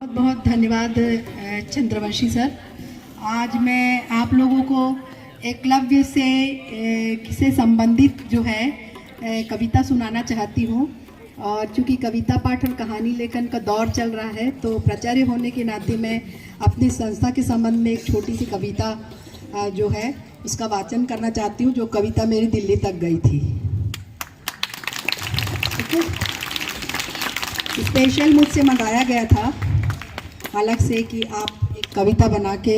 बहुत बहुत धन्यवाद चंद्रवंशी सर। आज मैं आप लोगों को एकलव्य से संबंधित जो है कविता सुनाना चाहती हूँ। और चूँकि कविता पाठ और कहानी लेखन का दौर चल रहा है तो प्राचार्य होने के नाते मैं अपनी संस्था के संबंध में एक छोटी सी कविता जो है उसका वाचन करना चाहती हूँ, जो कविता मेरी दिल्ली तक गई थी। स्पेशल मुझसे मंगाया गया था अलग से कि आप एक कविता बना के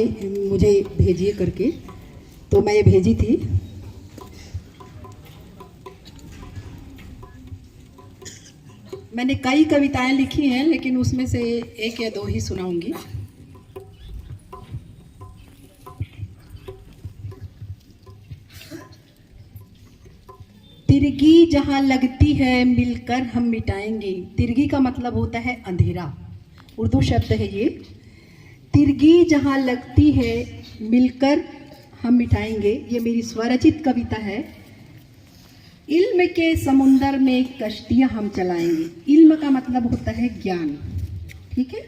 मुझे भेजिए करके, तो मैं ये भेजी थी। मैंने कई कविताएं लिखी हैं लेकिन उसमें से एक या दो ही सुनाऊंगी। तिरगी जहां लगती है मिलकर हम मिटाएंगे। तिरगी का मतलब होता है अंधेरा, उर्दू शब्द है ये। तिरगी जहां लगती है मिलकर हम मिटाएंगे, ये मेरी स्वरचित कविता है। इल्म के समुंदर में कश्तियां हम चलाएंगे। इल्म का मतलब होता है ज्ञान, ठीक है।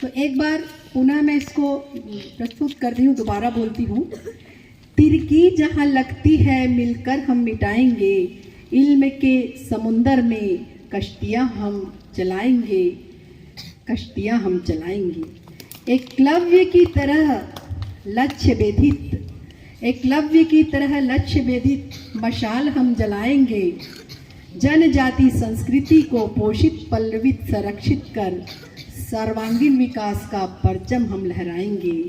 तो एक बार पुनः मैं इसको प्रस्तुत कर रही हूँ, दोबारा बोलती हूँ। तिरगी जहां लगती है मिलकर हम मिटाएंगे, इल्म के समुंदर में कश्तियां हम चलाएंगे, कश्तियां हम चलाएंगे। एकलव्य की तरह लक्ष्य वेधित, एकलव्य की तरह लक्ष्य वेधित मशाल हम जलाएंगे। जनजाति संस्कृति को पोषित पल्लवित संरक्षित कर सर्वांगीण विकास का परचम हम लहराएंगे,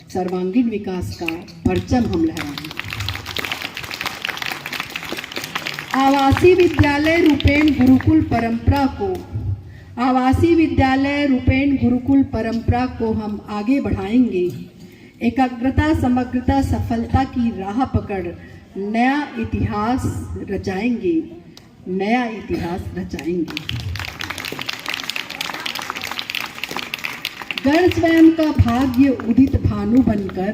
सर्वांगीण विकास का परचम हम लहराएंगे। आवासीय विद्यालय रूपेण गुरुकुल परंपरा को, आवासीय विद्यालय रूपेण गुरुकुल परंपरा को हम आगे बढ़ाएंगे। एकाग्रता समग्रता सफलता की राह पकड़ नया इतिहास रचाएंगे, नया इतिहास रचाएंगे। गण स्वयं का भाग्य उदित भानु बनकर,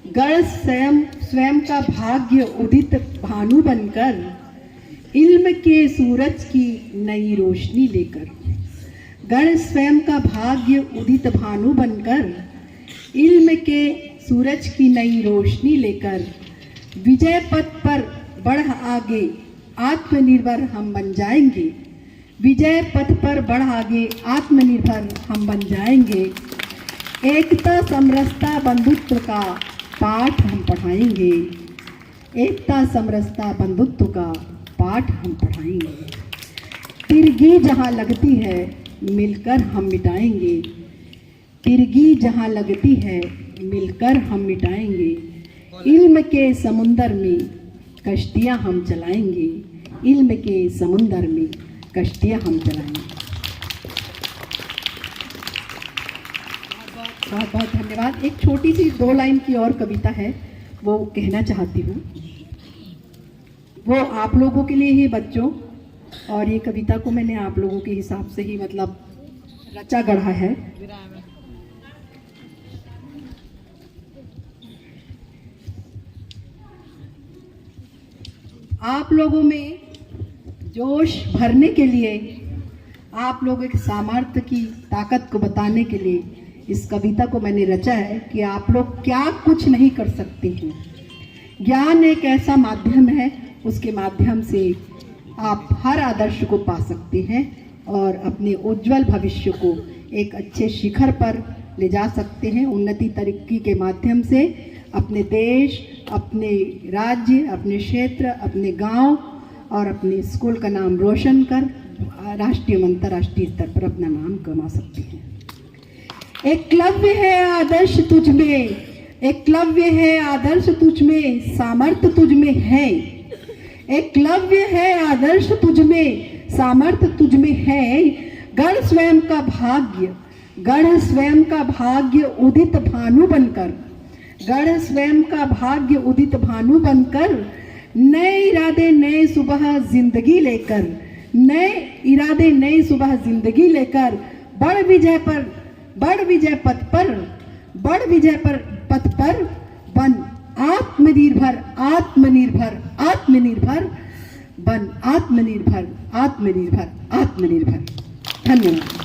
गण स्वयं का भाग्य उदित भानु बनकर, इल्म के सूरज की नई रोशनी लेकर। गण स्वयं का भाग्य उदित भानु बनकर, इल्म के सूरज की नई रोशनी लेकर, विजय पथ पर बढ़ आगे आत्मनिर्भर हम बन जाएंगे। विजय पथ पर बढ़ आगे आत्मनिर्भर हम बन जाएंगे। एकता समरसता बंधुत्व का पाठ हम पढ़ाएंगे, एकता समरसता बंधुत्व का पाठ हम पढ़ाएंगे। तिरगी जहाँ लगती है मिलकर हम मिटाएंगे, तिरगी जहाँ लगती है मिलकर हम मिटाएंगे। इल्म के समुंदर में कश्तियाँ हम चलाएंगे, इल्म के समुंदर में कश्तियाँ हम चलाएंगे। बहुत बहुत धन्यवाद। एक छोटी सी 2 लाइन की और कविता है, वो कहना चाहती हूँ। वो आप लोगों के लिए ही बच्चों, और ये कविता को मैंने आप लोगों के हिसाब से ही मतलब रचा गढ़ा है। आप लोगों में जोश भरने के लिए, आप लोगों के सामर्थ्य की ताकत को बताने के लिए इस कविता को मैंने रचा है कि आप लोग क्या कुछ नहीं कर सकते हैं। ज्ञान एक ऐसा माध्यम है, उसके माध्यम से आप हर आदर्श को पा सकते हैं और अपने उज्जवल भविष्य को एक अच्छे शिखर पर ले जा सकते हैं। उन्नति तरक्की के माध्यम से अपने देश, अपने राज्य, अपने क्षेत्र, अपने गांव और अपने स्कूल का नाम रोशन कर राष्ट्रीय अंतर्राष्ट्रीय स्तर पर अपना नाम कमा सकते हैं। एकलव्य है आदर्श तुझ में, एकलव्य है आदर्श तुझ में, सामर्थ्य तुझ में है। एकलव्य है आदर्श तुझ में, सामर्थ्य तुझ में है। गण स्वयं का भाग्य, गण स्वयं का भाग्य उदित भानु बनकर, गण स्वयं का भाग्य उदित भानु बनकर, नए इरादे नए सुबह जिंदगी लेकर, नए इरादे नई सुबह जिंदगी लेकर, बढ़ विजय पर, बढ़ विजय पथ पर, बढ़ विजय पर पथ पर बन आत्मनिर्भर, आत्मनिर्भर, आत्मनिर्भर बन आत्मनिर्भर, आत्मनिर्भर, आत्मनिर्भर। धन्यवाद।